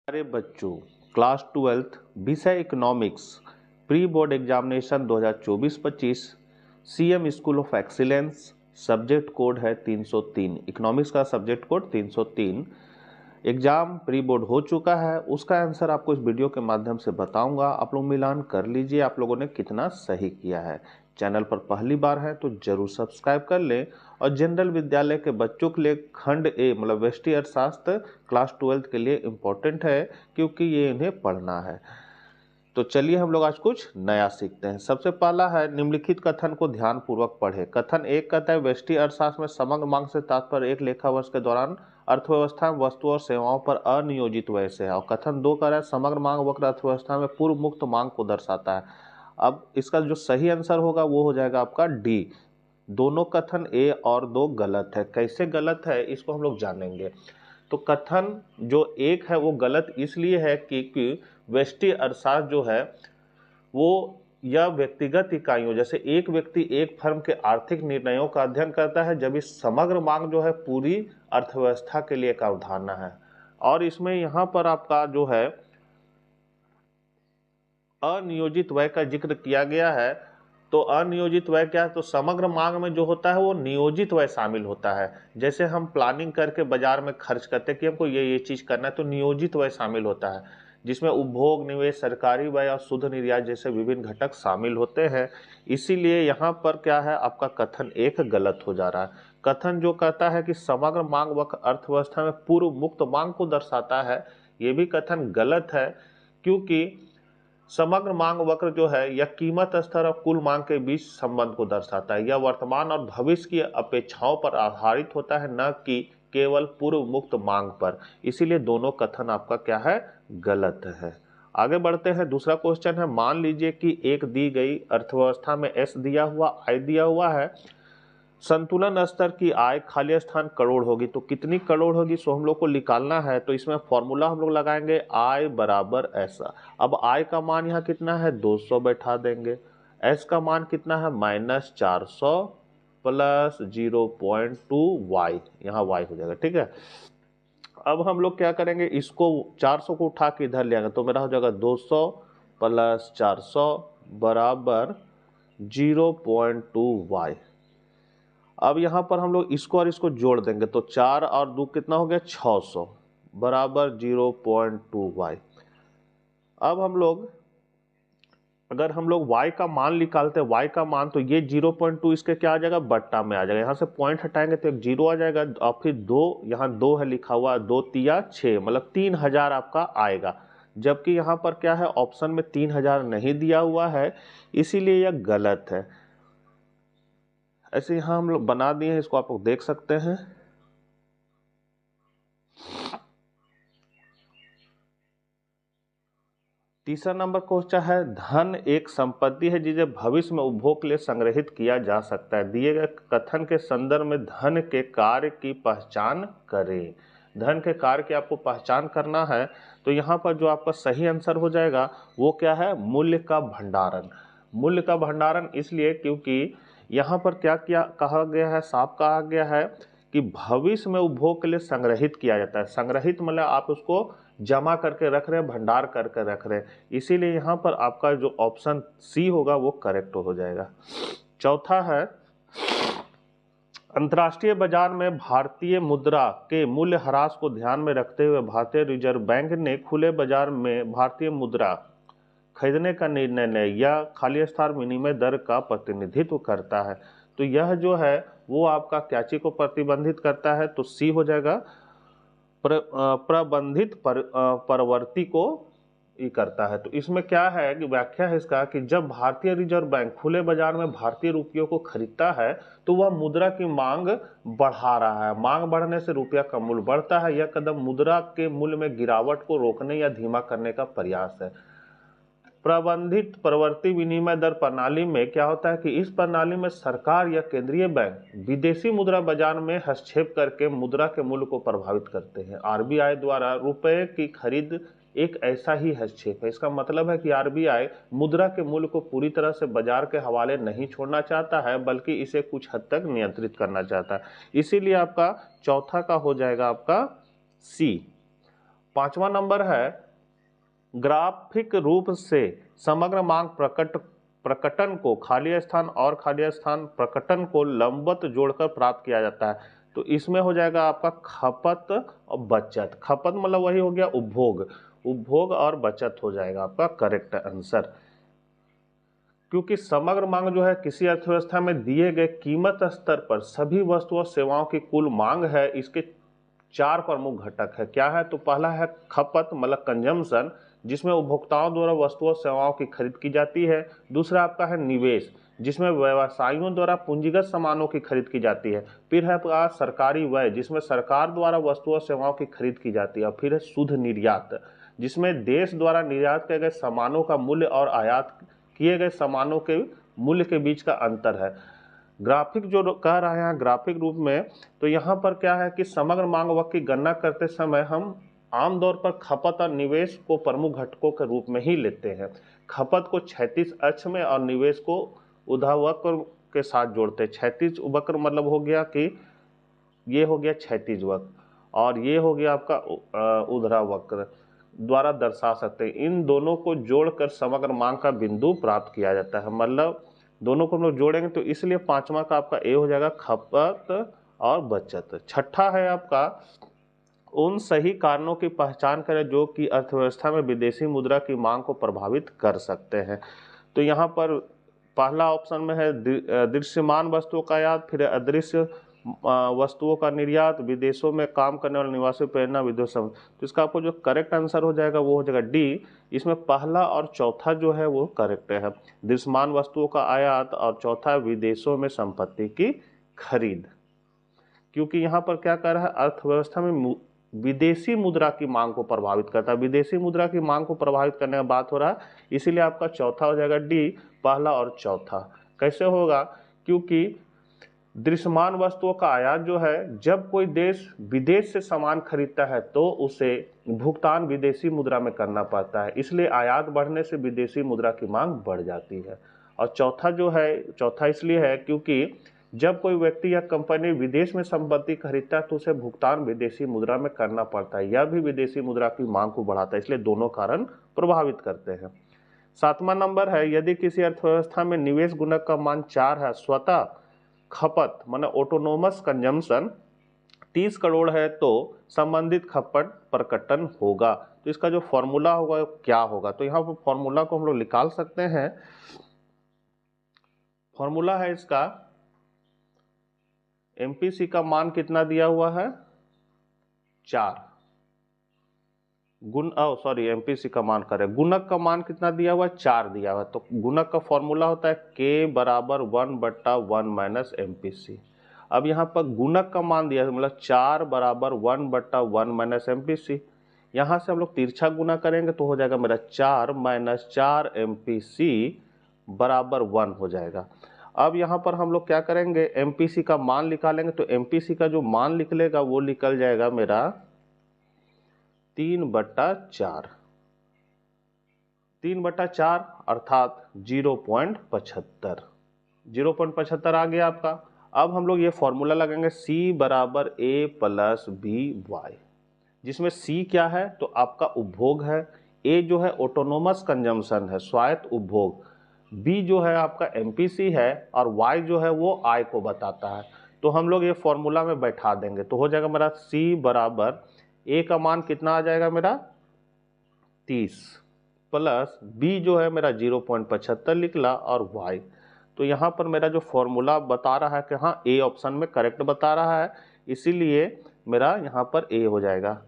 प्यारे बच्चों, क्लास 12 विषय economics pre board examination 2024-25 CM school of excellence. Subject code है 303। इकोनॉमिक्स का subject code 303। Exam pre board हो चुका है, उसका आंसर आपको इस वीडियो के माध्यम से बताऊंगा। आप लोग मिलान कर लीजिए आप लोगों ने कितना सही किया है। चैनल पर पहली बार है तो जरूर सब्सक्राइब कर लें। और जनरल विद्यालय के बच्चों के लिए खंड ए मतलब व्यष्टि अर्थशास्त्र क्लास 12 के लिए इम्पोर्टेंट है, क्योंकि ये इन्हें पढ़ना है। तो चलिए हम लोग आज कुछ नया सीखते हैं। सबसे पहला है निम्नलिखित कथन को ध्यान पूर्वक पढ़े। कथन एक कहता है व्यष्टि अर्थशास्त्र में समग्र मांग से तात्पर्य एक लेखा वर्ष के दौरान अर्थव्यवस्था में वस्तुओं और सेवाओं पर अनियोजित व्यय से है। और कथन दो कह रहा है समग्र मांग वक्र अर्थव्यवस्था में पूर्व मुक्त मांग को दर्शाता है। अब इसका जो सही आंसर होगा वो हो जाएगा आपका डी। दोनों कथन ए और दो गलत है। कैसे गलत है इसको हम लोग जानेंगे। तो कथन जो एक है वो गलत इसलिए है कि व्यष्टि अर्थशास्त्र जो है वो यह व्यक्तिगत इकाइयों जैसे एक व्यक्ति एक फर्म के आर्थिक निर्णयों का अध्ययन करता है, जब इस समग्र मांग जो है पूरी अर्थव्यवस्था के लिए एक अवधारणा है। और इसमें यहाँ पर आपका जो है अनियोजित व्यय का जिक्र किया गया है। तो अनियोजित व्यय क्या है, तो समग्र मांग में जो होता है वो नियोजित व्यय शामिल होता है। जैसे हम प्लानिंग करके बाजार में खर्च करते हैं कि हमको ये चीज करना है, तो नियोजित व्यय शामिल होता है, जिसमें उपभोग, निवेश, सरकारी व्यय और शुद्ध निर्यात जैसे विभिन्न घटक शामिल होते हैं। इसीलिए यहाँ पर क्या है, आपका कथन एक गलत हो जा रहा है। कथन जो कहता है कि समग्र मांग वक्र अर्थव्यवस्था में पूर्व मुक्त मांग को दर्शाता है, ये भी कथन गलत है, क्योंकि समग्र मांग वक्र जो है यह कीमत स्तर और कुल मांग के बीच संबंध को दर्शाता है। यह वर्तमान और भविष्य की अपेक्षाओं पर आधारित होता है, न कि केवल पूर्व मुक्त मांग पर। इसीलिए दोनों कथन आपका क्या है, गलत है। आगे बढ़ते हैं। दूसरा क्वेश्चन है, मान लीजिए कि एक दी गई अर्थव्यवस्था में एस दिया हुआ, आई दिया हुआ है, संतुलन स्तर की आय खाली स्थान करोड़ होगी, तो कितनी करोड़ होगी सो हम लोग को निकालना है। तो इसमें फॉर्मूला हम लोग लगाएंगे आय बराबर ऐसा। अब आय का मान यहाँ कितना है 200 बैठा देंगे, एस का मान कितना है -400 प्लस 0.2 वाई, यहाँ वाई हो जाएगा, ठीक है। अब हम लोग क्या करेंगे, इसको 400 को उठा के इधर ले आएंगे, तो मेरा हो जाएगा 200 प्लस 400 बराबर 0.2 वाई। अब यहाँ पर हम लोग इसको और इसको जोड़ देंगे, तो 4 और 2 कितना हो गया 600 बराबर 0.2 वाई। अब हम लोग अगर हम लोग y का मान निकालते हैं, y का मान, तो ये 0.2 इसके क्या आ जाएगा, बट्टा में आ जाएगा। यहाँ से पॉइंट हटाएंगे तो एक 0 आ जाएगा, और फिर 2, यहाँ 2 है लिखा हुआ, 2 तिया 6, मतलब 3000 आपका आएगा। जबकि यहाँ पर क्या है, ऑप्शन में 3000 नहीं दिया हुआ है, इसीलिए यह गलत है। ऐसे यहाँ हम लोग बना दिए हैं, इसको आप लोग देख सकते हैं। तीसरा नंबर क्वेश्चन है, धन एक संपत्ति है जिसे भविष्य में उपभोग के लिए संग्रहित किया जा सकता है। दिए गए कथन के संदर्भ में धन के कार्य की पहचान करें। धन के कार्य की आपको पहचान करना है, तो यहाँ पर जो आपका सही आंसर हो जाएगा वो क्या है, मूल्य का भंडारण। मूल्य का भंडारण इसलिए क्योंकि यहाँ पर क्या क्या कहा गया है, साफ कहा गया है कि भविष्य में उपभोग के लिए संग्रहित किया जाता है। संग्रहित मतलब आप उसको जमा करके रख रहे हैं, भंडार करके रख रहे हैं, इसीलिए यहाँ पर आपका जो ऑप्शन सी होगा वो करेक्ट हो जाएगा। चौथा है, अंतर्राष्ट्रीय बाजार में भारतीय मुद्रा के मूल्य ह्रास को ध्यान में रखते हुए भारतीय रिजर्व बैंक ने खुले बाजार में भारतीय मुद्रा खरीदने का निर्णय लिया। यह खाली स्थान विनिमय दर का प्रतिनिधित्व करता है। तो यह जो है वो आपका क्या चीज को प्रतिबंधित करता है, तो सी हो जाएगा, प्रबंधित परवर्ती को ये करता है। तो इसमें क्या है कि व्याख्या है इसका कि जब भारतीय रिजर्व बैंक खुले बाजार में भारतीय रुपयों को खरीदता है तो वह मुद्रा की मांग बढ़ा रहा है। मांग बढ़ने से रुपया का मूल्य बढ़ता है। यह कदम मुद्रा के मूल्य में गिरावट को रोकने या धीमा करने का प्रयास है। प्रबंधित प्रवर्ती विनिमय दर प्रणाली में क्या होता है कि इस प्रणाली में सरकार या केंद्रीय बैंक विदेशी मुद्रा बाजार में हस्तक्षेप करके मुद्रा के मूल्य को प्रभावित करते हैं। आरबीआई द्वारा रुपए की खरीद एक ऐसा ही हस्तक्षेप है। इसका मतलब है कि आरबीआई मुद्रा के मूल्य को पूरी तरह से बाजार के हवाले नहीं छोड़ना चाहता है, बल्कि इसे कुछ हद तक नियंत्रित करना चाहता है। इसीलिए आपका चौथा का हो जाएगा आपका सी, 5वां नंबर है ग्राफिक रूप से समग्र मांग प्रकटन को खाली स्थान और खाली स्थान प्रकटन को लंबवत जोड़कर प्राप्त किया जाता है। तो इसमें हो जाएगा आपका खपत और बचत। खपत मतलब वही हो गया उपभोग, उपभोग और बचत हो जाएगा आपका करेक्ट आंसर। क्योंकि समग्र मांग जो है किसी अर्थव्यवस्था में दिए गए कीमत स्तर पर सभी वस्तुओं और सेवाओं की कुल मांग है। इसके 4 प्रमुख घटक है। क्या है? तो पहला है खपत मतलब कंजम्पशन, जिसमें उपभोक्ताओं द्वारा वस्तुओं और सेवाओं की खरीद की जाती है। दूसरा आपका है निवेश, जिसमें व्यवसायियों द्वारा पूंजीगत सामानों की खरीद की जाती है। फिर है आपका सरकारी व्यय, जिसमें सरकार द्वारा वस्तुओं और सेवाओं की खरीद की जाती है। और फिर है शुद्ध निर्यात, जिसमें देश द्वारा निर्यात किए गए सामानों का मूल्य और आयात किए गए सामानों के मूल्य के बीच का अंतर है। ग्राफिक जो कह रहे हैं ग्राफिक रूप में, तो यहाँ पर क्या है कि समग्र मांग वक्र की गणना करते समय हम आमतौर पर खपत और निवेश को प्रमुख घटकों के रूप में ही लेते हैं। खपत को क्षैतिज अक्ष में और निवेश को ऊर्ध्वाधर के साथ जोड़ते हैं। क्षैतिज वक्र मतलब हो गया कि ये हो गया क्षैतिज वक्र और ये हो गया आपका ऊर्ध्वाधर द्वारा दर्शा सकते हैं। इन दोनों को जोड़कर समग्र मांग का बिंदु प्राप्त किया जाता है। मतलब दोनों को हम लोग जोड़ेंगे तो इसलिए 5वां का आपका ए हो जाएगा खपत और बचत। छठा है आपका उन सही कारणों की पहचान करें जो कि अर्थव्यवस्था में विदेशी मुद्रा की मांग को प्रभावित कर सकते हैं। तो यहाँ पर पहला ऑप्शन में है दृश्यमान वस्तुओं का आयात, फिर अदृश्य वस्तुओं का निर्यात, विदेशों में काम करने वाले निवासियों प्रेरणा विदेश। तो इसका आपको जो करेक्ट आंसर हो जाएगा वो हो जाएगा डी। इसमें पहला और चौथा जो है वो करेक्ट है, दृश्यमान वस्तुओं का आयात और चौथा विदेशों में संपत्ति की खरीद। क्योंकि यहाँ पर क्या कर रहा है अर्थव्यवस्था में विदेशी मुद्रा की मांग को प्रभावित करता है। विदेशी मुद्रा की मांग को प्रभावित करने का बात हो रहा है, इसीलिए आपका चौथा हो जाएगा डी, पहला और चौथा। कैसे होगा? क्योंकि दृश्यमान वस्तुओं का आयात जो है, जब कोई देश विदेश से सामान खरीदता है तो उसे भुगतान विदेशी मुद्रा में करना पड़ता है, इसलिए आयात बढ़ने से विदेशी मुद्रा की मांग बढ़ जाती है। और चौथा जो है, चौथा इसलिए है क्योंकि जब कोई व्यक्ति या कंपनी विदेश में संपत्ति खरीदता है तो उसे भुगतान विदेशी मुद्रा में करना पड़ता है। यह भी विदेशी मुद्रा की मांग को बढ़ाता है, इसलिए दोनों कारण प्रभावित करते हैं। 7वां नंबर है यदि किसी अर्थव्यवस्था में निवेश गुणक का मान 4 है, स्वतः खपत माने ऑटोनोमस कंजम्पशन 30 करोड़ है तो संबंधित खपत प्रकटन होगा। तो इसका जो फॉर्मूला होगा क्या होगा? तो यहाँ पर फॉर्मूला को हम लोग निकाल सकते हैं। फॉर्मूला है इसका, एमपीसी का मान कितना दिया हुआ है 4 एमपीसी का मान करें, गुणक का मान कितना दिया हुआ है 4 दिया हुआ है। तो गुणक का फॉर्मूला होता है के बराबर 1/1 माइनस एमपीसी। अब यहाँ पर गुणक का मान दिया है मतलब 4 बराबर 1/1 माइनस एमपीसी। यहाँ से हम लोग तिरछा गुना करेंगे तो हो जाएगा मेरा 4 माइनस 4 एमपीसी बराबर 1 हो जाएगा। अब यहाँ पर हम लोग क्या करेंगे, एमपीसी का मान निकालेंगे। तो एमपीसी का जो मान निकलेगा वो निकल जाएगा मेरा 3/4, 3/4 अर्थात 0.75, 0.75 आ गया आपका। अब हम लोग ये फॉर्मूला लगाएंगे C बराबर A प्लस बी वाई, जिसमें C क्या है तो आपका उपभोग है, A जो है ऑटोनोमस कंजम्पशन है स्वायत्त उपभोग, B जो है आपका एमपीसी है और Y जो है वो आय को बताता है। तो हम लोग ये फॉर्मूला में बैठा देंगे तो हो जाएगा मेरा C बराबर A का मान कितना आ जाएगा मेरा 30 प्लस B जो है मेरा 0.75 निकला और Y। तो यहाँ पर मेरा जो फॉर्मूला बता रहा है कि हाँ A ऑप्शन में करेक्ट बता रहा है, इसीलिए मेरा यहाँ पर A हो जाएगा।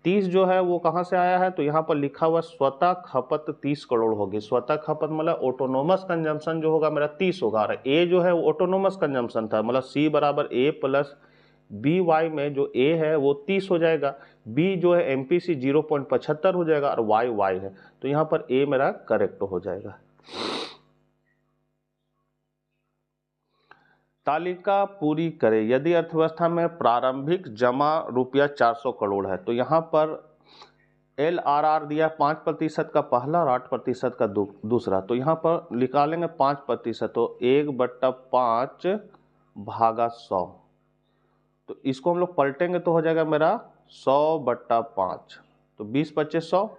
30 जो है वो कहाँ से आया है तो यहाँ पर लिखा हुआ स्वतः खपत 30 करोड़ होगी। स्वतः खपत मतलब ऑटोनोमस कंजम्पशन जो होगा मेरा 30 होगा और A जो है वो ऑटोनोमस कंजम्पशन था, मतलब C बराबर A प्लस बी वाई में जो A है वो 30 हो जाएगा, B जो है एमपीसी 0.75 हो जाएगा और Y है। तो यहाँ पर A मेरा करेक्ट हो जाएगा। तालिका पूरी करें। यदि अर्थव्यवस्था में प्रारंभिक जमा रुपया 400 करोड़ है तो यहाँ पर LRR दिया 5% का पहला और 8% का दूसरा। तो यहाँ पर निकालेंगे 5%, तो 1/5 भागा 100। तो इसको हम लोग पलटेंगे तो हो जाएगा मेरा 100/5। तो 20 25 100।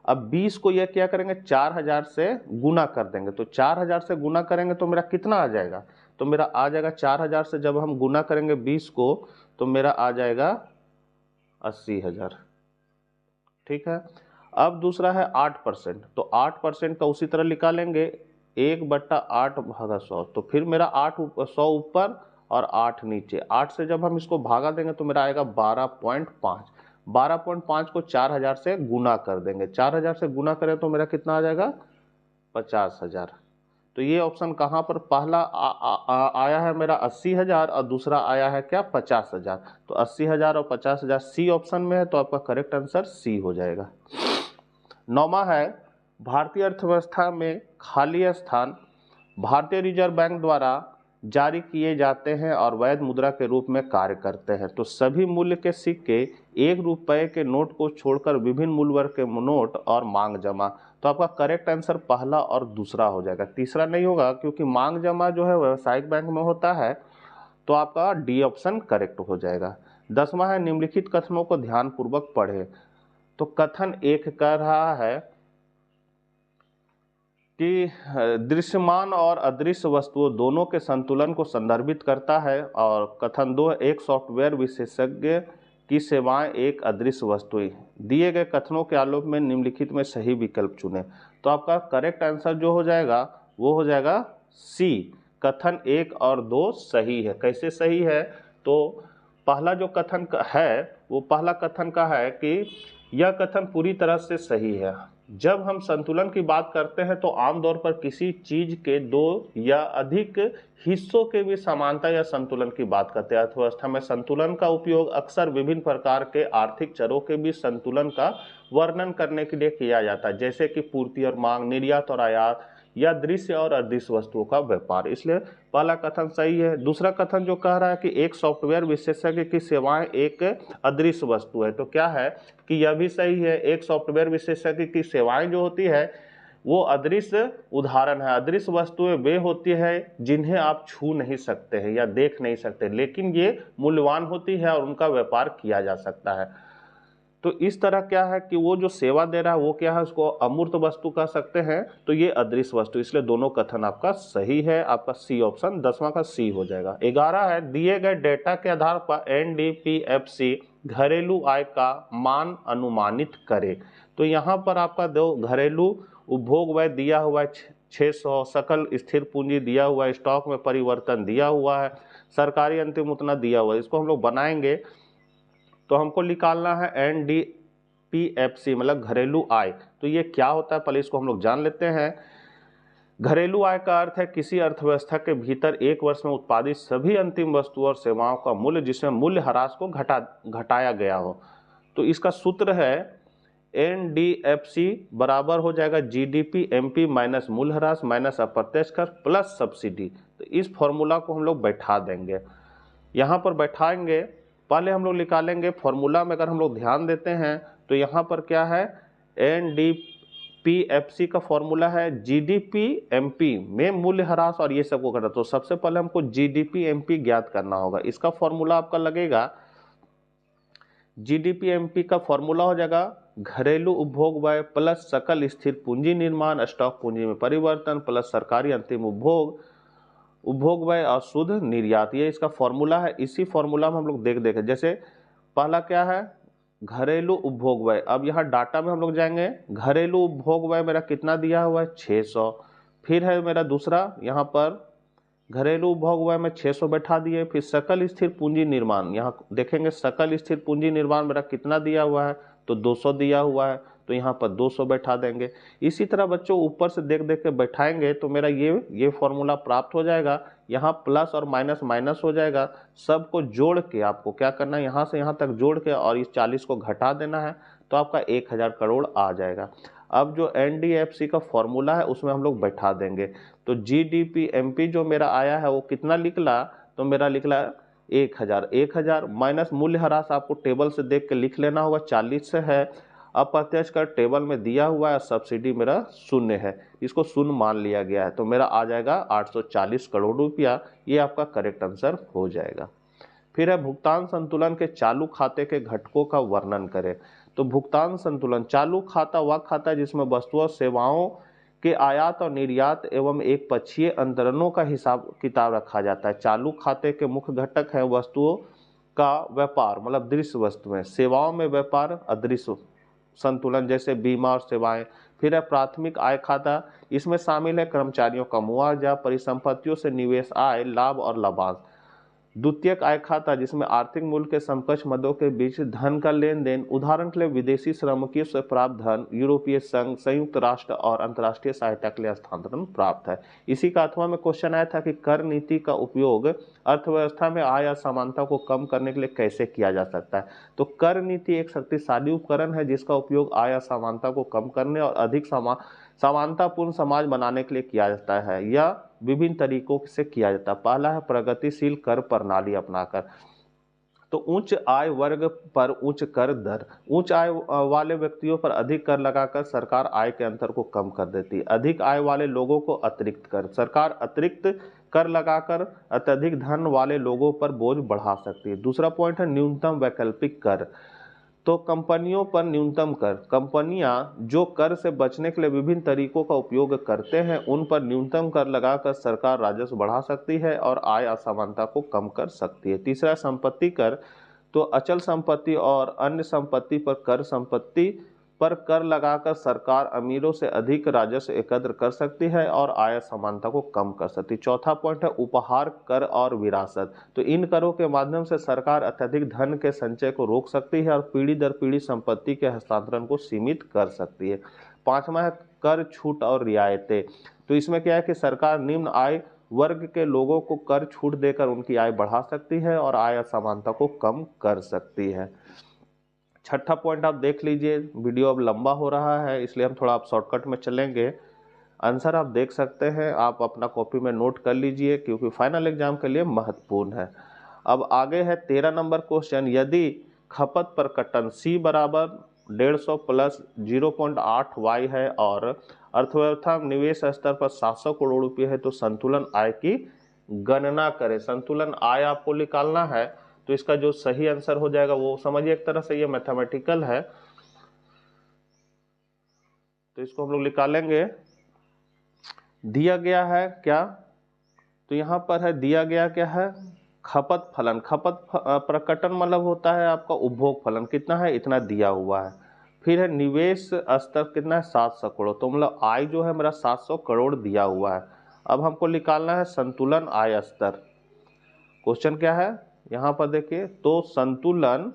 अब 20 को यह क्या करेंगे 4000 से गुना कर देंगे, तो 4000 से गुना करेंगे तो मेरा कितना आ जाएगा, तो मेरा आ जाएगा 4000 से जब हम गुना करेंगे 20 को तो मेरा आ जाएगा 80,000। ठीक है। अब दूसरा है 8%, तो 8% का उसी तरह निकालेंगे 1/8 / 100, तो फिर मेरा 100 ऊपर और 8 नीचे, 8 से जब हम इसको भागा देंगे तो मेरा आएगा 12.5। 12.5 को 4000 से गुना कर देंगे, 4000 से गुना करें तो मेरा कितना आ जाएगा 50,000। तो ये ऑप्शन कहाँ पर पहला आया है मेरा 80,000 और दूसरा आया है क्या 50,000, तो 80,000 और 50,000 सी ऑप्शन में है, तो आपका करेक्ट आंसर सी हो जाएगा। 9वां है भारतीय अर्थव्यवस्था में खाली स्थान भारतीय रिजर्व बैंक द्वारा जारी किए जाते हैं और वैध मुद्रा के रूप में कार्य करते हैं। तो सभी मूल्य के सिक्के 1 रुपए के नोट को छोड़कर विभिन्न मूल्य वर्ग के नोट और मांग जमा, तो आपका करेक्ट आंसर पहला और दूसरा हो जाएगा, तीसरा नहीं होगा, क्योंकि मांग जमा जो है व्यावसायिक बैंक में होता है, तो आपका डी ऑप्शन करेक्ट हो जाएगा। 10वां है निम्नलिखित कथनों को ध्यानपूर्वक पढ़े। तो कथन 1 कह रहा है कि दृश्यमान और अदृश्य वस्तुओं दोनों के संतुलन को संदर्भित करता है, और कथन 2 एक सॉफ्टवेयर विशेषज्ञ की सेवाएं एक अदृश्य वस्तु। दिए गए कथनों के आलोक में निम्नलिखित में सही विकल्प चुनें। तो आपका करेक्ट आंसर जो हो जाएगा वो हो जाएगा सी, कथन 1 और 2 सही है। कैसे सही है, तो पहला जो कथन है वो पहला कथन का है कि यह कथन पूरी तरह से सही है। जब हम संतुलन की बात करते हैं तो आमतौर पर किसी चीज के 2 या अधिक हिस्सों के भी समानता या संतुलन की बात करते हैं। अर्थव्यवस्था में संतुलन का उपयोग अक्सर विभिन्न प्रकार के आर्थिक चरों के बीच संतुलन का वर्णन करने के लिए किया जाता है, जैसे कि पूर्ति और मांग, निर्यात और आयात, या दृश्य और अदृश्य वस्तुओं का व्यापार। इसलिए पहला कथन सही है। दूसरा कथन जो कह रहा है कि एक सॉफ्टवेयर विशेषज्ञ की सेवाएं एक अदृश्य वस्तु है, तो क्या है कि यह भी सही है। एक सॉफ्टवेयर विशेषज्ञ की सेवाएं जो होती है वो अदृश्य उदाहरण है। अदृश्य वस्तुएं वे होती है जिन्हें आप छू नहीं सकते हैं या देख नहीं सकते, लेकिन ये मूल्यवान होती है और उनका व्यापार किया जा सकता है। तो इस तरह क्या है कि वो जो सेवा दे रहा है वो क्या है, उसको अमूर्त वस्तु कह सकते हैं, तो ये अदृश्य वस्तु। इसलिए दोनों कथन आपका सही है, आपका सी ऑप्शन 10वां का सी हो जाएगा। 11 है दिए गए डेटा के आधार पर एनडीपीएफसी घरेलू आय का मान अनुमानित करे। तो यहाँ पर आपका दो घरेलू उपभोग व्यय दिया हुआ है 600, सकल स्थिर पूंजी दिया हुआ है, स्टॉक में परिवर्तन दिया हुआ है, सरकारी अंतिम उतना दिया हुआ है। इसको हम लोग बनाएंगे तो हमको निकालना है एनडीपीएफसी मतलब घरेलू आय। तो ये क्या होता है पहले इसको हम लोग जान लेते हैं। घरेलू आय का अर्थ है किसी अर्थव्यवस्था के भीतर एक वर्ष में उत्पादित सभी अंतिम वस्तुओं और सेवाओं का मूल्य जिसमें मूल्य ह्रास को घटाया गया हो। तो इसका सूत्र है एनडीएफसी बराबर हो जाएगा जीडीपी एमपी माइनस मूल्य ह्रास माइनस अप्रत्यक्ष कर प्लस सब्सिडी। तो इस फॉर्मूला को हम लोग बैठा देंगे, यहाँ पर बैठाएंगे। पहले हम लोग निकालेंगे फॉर्मूला में, अगर हम लोग ध्यान देते हैं तो यहाँ पर क्या है एनडीपीएफसी का फॉर्मूला है जीडीपी एमपी में मूल्य ह्रास और ये सब को करना। तो सबसे पहले हमको जीडीपी एमपी ज्ञात करना होगा। इसका फॉर्मूला आपका लगेगा जीडीपी एमपी का फॉर्मूला हो जाएगा घरेलू उपभोग व्यय प्लस सकल स्थिर पूंजी निर्माण स्टॉक पूंजी में परिवर्तन प्लस सरकारी अंतिम उपभोग व्यय और शुद्ध निर्यात। ये इसका फॉर्मूला है। इसी फॉर्मूला में हम लोग देखें जैसे पहला क्या है घरेलू उपभोग व्यय। अब यहाँ डाटा में हम लोग जाएंगे, घरेलू उपभोग व्यय मेरा कितना दिया हुआ है 600। फिर है मेरा दूसरा यहाँ पर घरेलू उपभोग व्यय में 600 बैठा दिए। फिर सकल स्थिर पूंजी निर्माण, यहाँ देखेंगे सकल स्थिर पूंजी निर्माण मेरा कितना दिया हुआ है तो 200 दिया हुआ है, तो यहाँ पर 200 बैठा देंगे। इसी तरह बच्चों ऊपर से देख देख के बैठाएंगे तो मेरा ये फॉर्मूला प्राप्त हो जाएगा। यहाँ प्लस और माइनस माइनस हो जाएगा, सबको जोड़ के आपको क्या करना है यहाँ से यहाँ तक जोड़ के और इस 40 को घटा देना है, तो आपका 1000 करोड़ आ जाएगा। अब जो एनडीएफसी का फॉर्मूला है उसमें हम लोग बैठा देंगे। तो जीडीपी एमपी जो मेरा आया है वो कितना निकला, तो मेरा निकला 1000 माइनस मूल्य ह्रास आपको टेबल से देख के लिख लेना होगा 40 से है। अप्रत्यक्ष कर टेबल में दिया हुआ है, सब्सिडी मेरा 0 है, इसको 0 मान लिया गया है, तो मेरा आ जाएगा 840 करोड़ रुपया। ये आपका करेक्ट आंसर हो जाएगा। फिर है भुगतान संतुलन के चालू खाते के घटकों का वर्णन करें। तो भुगतान संतुलन, चालू खाता वह खाता है जिसमें वस्तुओं और सेवाओं के आयात और निर्यात एवं एक पक्षीय अंतरणों का हिसाब किताब रखा जाता है। चालू खाते के मुख्य घटक हैं वस्तुओं का व्यापार मतलब दृश्य वस्तुएं, सेवाओं में व्यापार अदृश्य संतुलन जैसे बीमा और सेवाएं। फिर है प्राथमिक आय खाता, इसमें शामिल है कर्मचारियों का मुआवजा, परिसंपत्तियों से निवेश आय, लाभ और लाभांश। द्वितीयक आय खाता जिसमें आर्थिक मूल्य के समकक्ष मदों के बीच धन का लेन देन, उदाहरण के लिए विदेशी श्रमिकों से प्राप्त धन, यूरोपीय संघ, संयुक्त राष्ट्र और अंतर्राष्ट्रीय सहायता के लिए हस्तांतरण प्राप्त है। इसी का 8वां में क्वेश्चन आया था कि कर नीति का उपयोग अर्थव्यवस्था में आय असमानता को कम करने के लिए कैसे किया जा सकता है। तो कर नीति एक शक्तिशाली उपकरण है जिसका उपयोग आय असमानता को कम करने और अधिक समानतापूर्ण समाज बनाने के लिए किया जाता है। यह विभिन्न तरीकों से किया जाता है। पहला है प्रगतिशील कर प्रणाली अपनाकर, तो उच्च आय वर्ग पर उच्च कर दर, उच्च आय वाले व्यक्तियों पर अधिक कर लगाकर सरकार आय के अंतर को कम कर देती है। अधिक आय वाले लोगों को अतिरिक्त कर, सरकार अतिरिक्त कर लगाकर अत्यधिक धन वाले लोगों पर बोझ बढ़ा सकती है। दूसरा पॉइंट है न्यूनतम वैकल्पिक कर, तो कंपनियों पर न्यूनतम कर, कंपनियां जो कर से बचने के लिए विभिन्न तरीकों का उपयोग करते हैं उन पर न्यूनतम कर लगाकर सरकार राजस्व बढ़ा सकती है और आय असमानता को कम कर सकती है। तीसरा संपत्ति कर, तो अचल संपत्ति और अन्य संपत्ति पर कर, संपत्ति पर कर लगाकर सरकार अमीरों से अधिक राजस्व एकत्र कर सकती है और आय असमानता को कम कर सकती है। चौथा पॉइंट है उपहार कर और विरासत, तो इन करों के माध्यम से सरकार अत्यधिक धन के संचय को रोक सकती है और पीढ़ी दर पीढ़ी संपत्ति के हस्तांतरण को सीमित कर सकती है। 5वां है कर छूट और रियायतें, तो इसमें क्या है कि सरकार निम्न आय वर्ग के लोगों को कर छूट देकर उनकी आय बढ़ा सकती है और आय असमानता को कम कर सकती है। छठा पॉइंट आप देख लीजिए, वीडियो अब लंबा हो रहा है इसलिए हम थोड़ा आप शॉर्टकट में चलेंगे। आंसर आप देख सकते हैं, आप अपना कॉपी में नोट कर लीजिए क्योंकि फाइनल एग्जाम के लिए महत्वपूर्ण है। अब आगे है 13 नंबर क्वेश्चन, यदि खपत प्रकटन C बराबर 150 प्लस 0.8 Y है और अर्थव्यवस्था में निवेश स्तर पर 700 करोड़ रुपये है तो संतुलन आय की गणना करें। संतुलन आय आपको निकालना है तो इसका जो सही आंसर हो जाएगा वो समझिए एक तरह से ये मैथमेटिकल है, तो इसको हम लोग निकालेंगे। दिया गया है क्या, तो यहाँ पर है दिया गया क्या है खपत फलन, खपत प्रकटन मतलब होता है आपका उपभोग फलन, कितना है इतना दिया हुआ है। फिर है निवेश स्तर कितना है 700 करोड़, तो मतलब आय जो है मेरा 700 करोड़ दिया हुआ है। अब हमको निकालना है संतुलन आय स्तर। क्वेश्चन क्या है यहाँ पर देखिए, तो संतुलन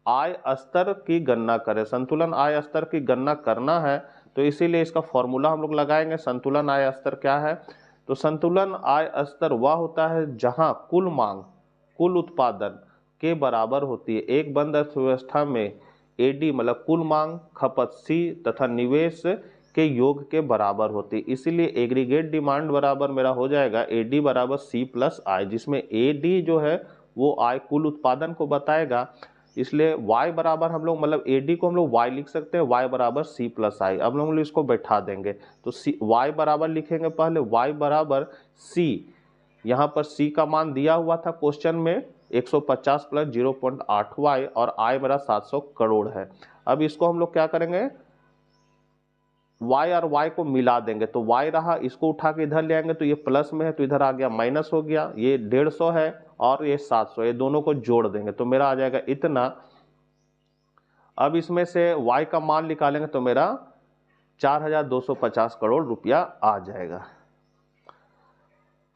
आय स्तर की गणना करें, संतुलन आय स्तर की गणना करना है तो इसीलिए इसका फॉर्मूला हम लोग लगाएंगे। संतुलन आय स्तर क्या है, तो संतुलन आय स्तर वह होता है जहां कुल मांग कुल उत्पादन के बराबर होती है। एक बंद अर्थव्यवस्था में एडी मतलब कुल मांग, खपत सी तथा निवेश के योग के बराबर होती है। इसीलिए एग्रीगेट डिमांड बराबर मेरा हो जाएगा एडी बराबर सी प्लस आई, जिसमें एडी जो है वो आय कुल उत्पादन को बताएगा। इसलिए y बराबर हम लोग मतलब AD को हम लोग y लिख सकते हैं, y बराबर C प्लस आई। अब हम लोग इसको बैठा देंगे तो y बराबर लिखेंगे, पहले y बराबर C, यहाँ पर C का मान दिया हुआ था क्वेश्चन में 150 प्लस 0.8 y और I मेरा 700 करोड़ है। अब इसको हम लोग क्या करेंगे y और y को मिला देंगे, तो y रहा, इसको उठा के इधर ले आएंगे तो ये प्लस में है तो इधर आ गया माइनस हो गया, ये 150 है और ये 700, ये दोनों को जोड़ देंगे तो मेरा आ जाएगा इतना। अब इसमें से y का मान निकालेंगे तो मेरा 4250 करोड़ रुपया आ जाएगा।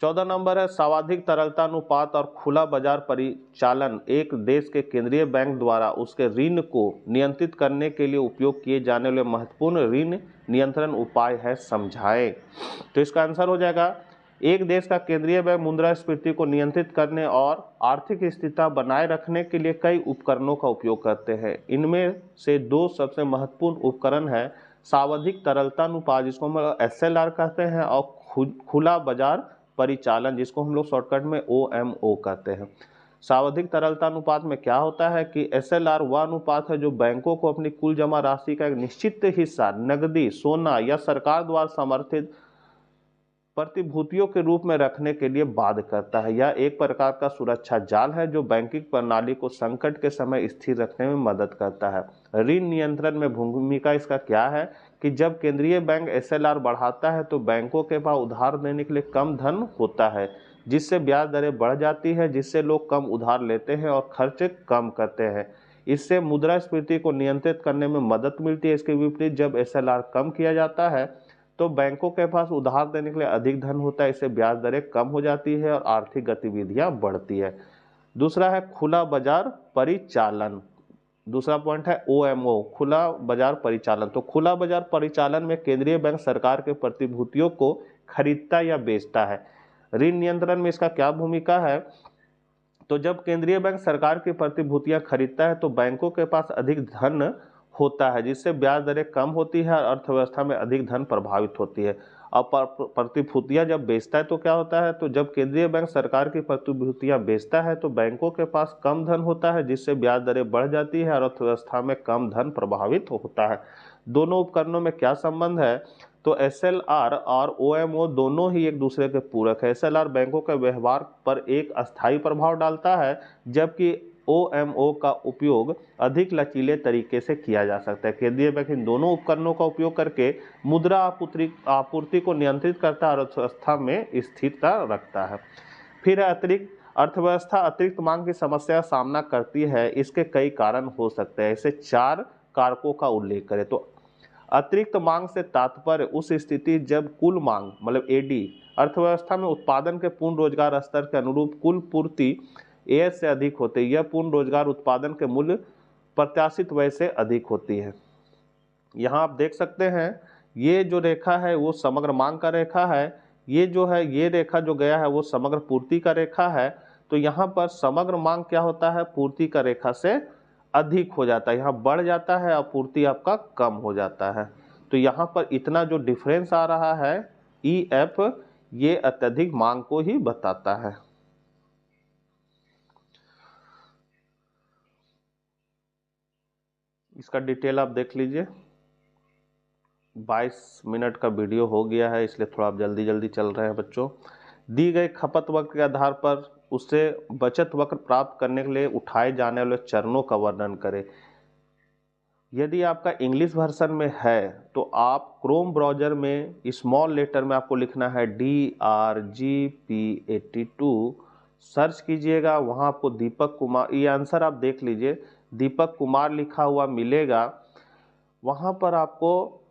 14 नंबर है सर्वाधिक तरलता अनुपात और खुला बाजार परिचालन एक देश के केंद्रीय बैंक द्वारा उसके ऋण को नियंत्रित करने के लिए उपयोग किए जाने वाले महत्वपूर्ण ऋण नियंत्रण उपाय है, समझाएं। तो इसका आंसर हो जाएगा, एक देश का केंद्रीय बैंक मुद्रास्फीति को नियंत्रित करने और आर्थिक स्थिरता बनाए रखने के लिए कई उपकरणों का उपयोग करते हैं। इनमें से दो सबसे महत्वपूर्ण उपकरण है सावधिक तरलता अनुपात जिसको हम SLR कहते हैं और खुला बाजार परिचालन जिसको हम लोग शॉर्टकट में OMO कहते हैं। सावधिक तरलता अनुपात में क्या होता है कि SLR वह अनुपात है जो बैंकों को अपनी कुल जमा राशि का एक निश्चित हिस्सा नकदी, सोना या सरकार द्वारा समर्थित प्रतिभूतियों के रूप में रखने के लिए बाध्य करता है। यह एक प्रकार का सुरक्षा जाल है जो बैंकिंग प्रणाली को संकट के समय स्थिर रखने में मदद करता है। ऋण नियंत्रण में भूमिका इसका क्या है कि जब केंद्रीय बैंक एसएलआर बढ़ाता है तो बैंकों के पास उधार देने के लिए कम धन होता है, जिससे ब्याज दरें बढ़ जाती है, जिससे लोग कम उधार लेते हैं और खर्च कम करते हैं। इससे मुद्रास्फीति को नियंत्रित करने में मदद मिलती है। इसके विपरीत जब एसएलआर कम किया जाता है तो बैंकों के पास उधार देने के लिए अधिक धन होता है, इससे ब्याज दरें कम हो जाती है और आर्थिक गतिविधियां बढ़ती है। दूसरा है खुला बाजार परिचालन। दूसरा पॉइंट है ओएमओ, खुला बाजार परिचालन। तो खुला बाजार परिचालन में केंद्रीय बैंक सरकार के प्रतिभूतियों को खरीदता या बेचता है। ऋण नियंत्रण में इसका क्या भूमिका है? तो जब केंद्रीय बैंक सरकार की प्रतिभूतियां खरीदता है तो बैंकों के पास अधिक धन होता है, जिससे ब्याज दरें कम होती है और अर्थव्यवस्था में अधिक धन प्रभावित होती है। अब प्रतिभूतियां जब बेचता है तो क्या होता है? तो जब केंद्रीय बैंक सरकार की प्रतिभूतियां बेचता है तो बैंकों के पास कम धन होता है, जिससे ब्याज दरें बढ़ जाती है और अर्थव्यवस्था में कम धन प्रभावित होता है। दोनों उपकरणों में क्या संबंध है? तो एसएलआर और ओएमओ दोनों ही एक दूसरे के पूरक है। एसएलआर बैंकों के व्यवहार पर एक अस्थायी प्रभाव डालता है, जबकि ओएमओ का उपयोग अधिक लचीले तरीके से किया जा सकता है। केंद्रीय बैंक इन दोनों उपकरणों का उपयोग करके मुद्रा आपूर्ति को नियंत्रित करता है और अर्थव्यवस्था में स्थिरता रखता है। फिर अर्थव्यवस्था अतिरिक्त मांग की समस्या का सामना करती है। इसके कई कारण हो सकते हैं। ऐसे 4 कारकों का उल्लेख करें तो अतिरिक्त मांग से तात्पर्य उस स्थिति जब कुल मांग मतलब एडी अर्थव्यवस्था में उत्पादन के पूर्ण रोजगार स्तर के अनुरूप कुल पूर्ति ए से अधिक होती है। यह पूर्ण रोजगार उत्पादन के मूल्य प्रत्याशित व्यय से अधिक होती है। यहाँ आप देख सकते हैं ये जो रेखा है वो समग्र मांग का रेखा है, ये जो है ये रेखा जो गया है वो समग्र पूर्ति का रेखा है। तो यहाँ पर समग्र मांग क्या होता है? पूर्ति का रेखा से अधिक हो जाता है, यहाँ बढ़ जाता है और पूर्ति आपका कम हो जाता है। तो यहाँ पर इतना जो डिफरेंस आ रहा है EF, ये अत्यधिक मांग को ही बताता है। इसका डिटेल आप देख लीजिए। 22 मिनट का वीडियो हो गया है, इसलिए थोड़ा आप जल्दी जल्दी चल रहे हैं बच्चों। दी गई खपत वक्र के आधार पर उससे बचत वक्र प्राप्त करने के लिए उठाए जाने वाले चरणों का वर्णन करें। यदि आपका इंग्लिश वर्जन में है तो आप क्रोम ब्राउजर में स्मॉल लेटर में आपको लिखना है DRGP82, सर्च कीजिएगा। वहाँ आपको दीपक कुमार, ये आंसर आप देख लीजिए, दीपक कुमार लिखा हुआ मिलेगा। वहाँ पर आपको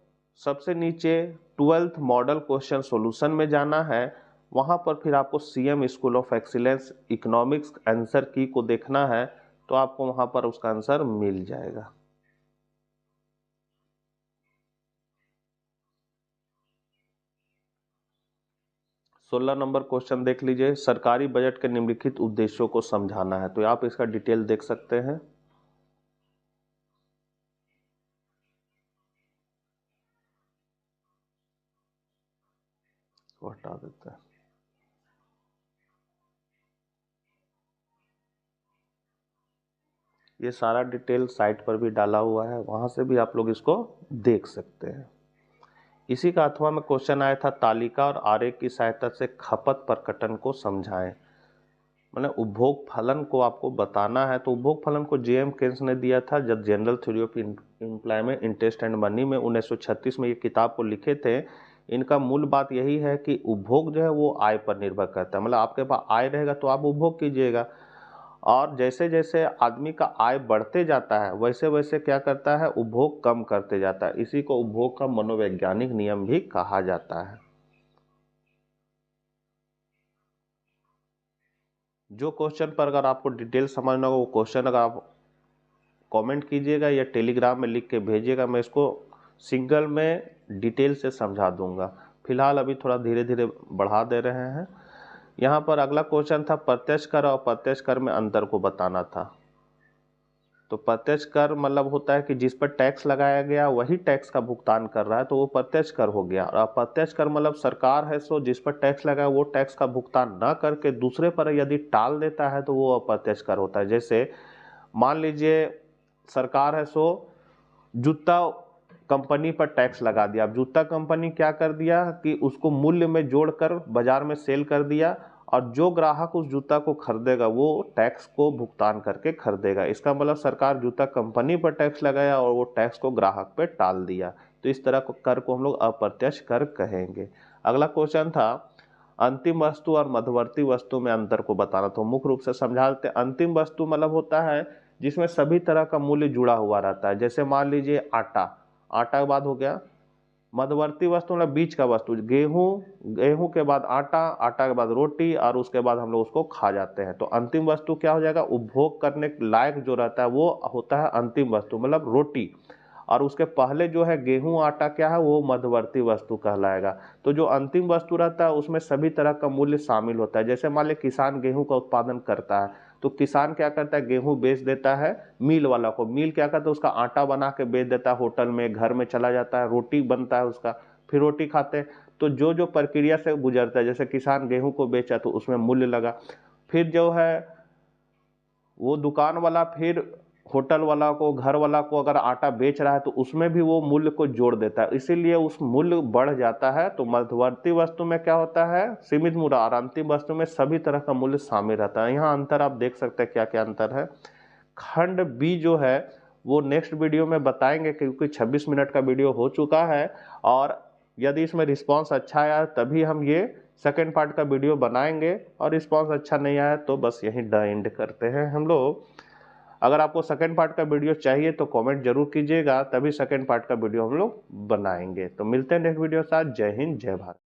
सबसे नीचे 12th मॉडल क्वेश्चन सॉल्यूशन में जाना है। वहाँ पर फिर आपको CM school of excellence economics answer की को देखना है, तो आपको वहाँ पर उसका आंसर मिल जाएगा। सोलह नंबर क्वेश्चन देख लीजिए, सरकारी बजट के निम्नलिखित उद्देश्यों को समझाना है। तो आप इसका डिटेल देख सकते हैं। हटा देते हैं। ये सारा डिटेल साइट पर भी डाला हुआ है, वहां से भी आप लोग इसको देख सकते हैं। इसी का 8वां में क्वेश्चन आया था, तालिका और आरेख की सहायता से खपत प्रकटन को समझाएं। मैंने उपभोग फलन को आपको बताना है। तो उपभोग फलन को JM केन्स ने दिया था जब general theory of employment interest and money में 1936 में ये किताब को लिखे थे। इनका मूल बात यही है कि उपभोग जो है वो आय पर निर्भर करता है। मतलब आपके पास आय रहेगा तो आप उपभोग कीजिएगा, और जैसे जैसे आदमी का आय बढ़ते जाता है वैसे वैसे क्या करता है, उपभोग कम करते जाता है। इसी को उपभोग का मनोवैज्ञानिक नियम भी कहा जाता है। जो क्वेश्चन पर अगर आपको डिटेल समझना हो वो क्वेश्चन अगर आप कमेंट कीजिएगा या टेलीग्राम में लिख के भेजिएगा, मैं इसको सिंगल में डिटेल से समझा दूंगा। फिलहाल अभी थोड़ा धीरे धीरे बढ़ा दे रहे हैं। यहाँ पर अगला क्वेश्चन था, प्रत्यक्ष कर और अप्रत्यक्ष कर में अंतर को बताना था। तो प्रत्यक्ष कर मतलब होता है कि जिस पर टैक्स लगाया गया वही टैक्स का भुगतान कर रहा है, तो वो प्रत्यक्ष कर हो गया। और अप्रत्यक्ष कर मतलब सरकार है सो जिस पर टैक्स लगाया वो टैक्स का भुगतान न करके दूसरे पर यदि टाल देता है तो वो अप्रत्यक्ष कर होता है। जैसे मान लीजिए सरकार है सो जूता कंपनी पर टैक्स लगा दिया। अब जूता कंपनी क्या कर दिया कि उसको मूल्य में जोड़कर बाजार में सेल कर दिया, और जो ग्राहक उस जूता को खरीदेगा वो टैक्स को भुगतान करके खरीदेगा। इसका मतलब सरकार जूता कंपनी पर टैक्स लगाया और वो टैक्स को ग्राहक पे टाल दिया। तो इस तरह को कर को हम लोग अप्रत्यक्ष कर कहेंगे। अगला क्वेश्चन था अंतिम वस्तु और मध्यवर्ती वस्तु में अंतर को बताना। तो मुख्य रूप से समझा देते हैं। अंतिम वस्तु मतलब होता है जिसमें सभी तरह का मूल्य जुड़ा हुआ रहता है। जैसे मान लीजिए आटा, आटा के बाद हो गया। मध्यवर्ती वस्तु मतलब बीच का वस्तु, गेहूं, गेहूं के बाद आटा, आटा के बाद रोटी, और उसके बाद हम लोग उसको खा जाते हैं। तो अंतिम वस्तु क्या हो जाएगा, उपभोग करने के लायक जो रहता है वो होता है अंतिम वस्तु, मतलब रोटी। और उसके पहले जो है गेहूं आटा क्या है, वो मध्यवर्ती वस्तु कहलाएगा। तो जो अंतिम वस्तु रहता है उसमें सभी तरह का मूल्य शामिल होता है। जैसे मान लीजिए किसान गेहूं का उत्पादन करता है, तो किसान क्या करता है, गेहूं बेच देता है मिल वाला को, मिल क्या करता है उसका आटा बना के बेच देता है, होटल में, घर में चला जाता है, रोटी बनता है उसका, फिर रोटी खाते हैं। तो जो जो प्रक्रिया से गुजरता है, जैसे किसान गेहूं को बेचा तो उसमें मूल्य लगा, फिर जो है वो दुकान वाला फिर होटल वाला को, घर वाला को अगर आटा बेच रहा है तो उसमें भी वो मूल्य को जोड़ देता है, इसीलिए उस मूल्य बढ़ जाता है। तो मध्यवर्ती वस्तु में क्या होता है, सीमित मूल्य, और अंतिम वस्तु में सभी तरह का मूल्य शामिल रहता है। यहाँ अंतर आप देख सकते हैं क्या क्या अंतर है। खंड बी जो है वो नेक्स्ट वीडियो में बताएंगे, क्योंकि 26 मिनट का वीडियो हो चुका है, और यदि इसमें रिस्पांस अच्छा आया तभी हम ये सेकेंड पार्ट का वीडियो बनाएंगे, और रिस्पांस अच्छा नहीं आया तो बस यहीं द एंड करते हैं हम लोग। अगर आपको सेकेंड पार्ट का वीडियो चाहिए तो कमेंट जरूर कीजिएगा, तभी सेकेंड पार्ट का वीडियो हम लोग बनाएंगे। तो मिलते हैं नेक्स्ट वीडियो के साथ। जय हिंद, जय भारत।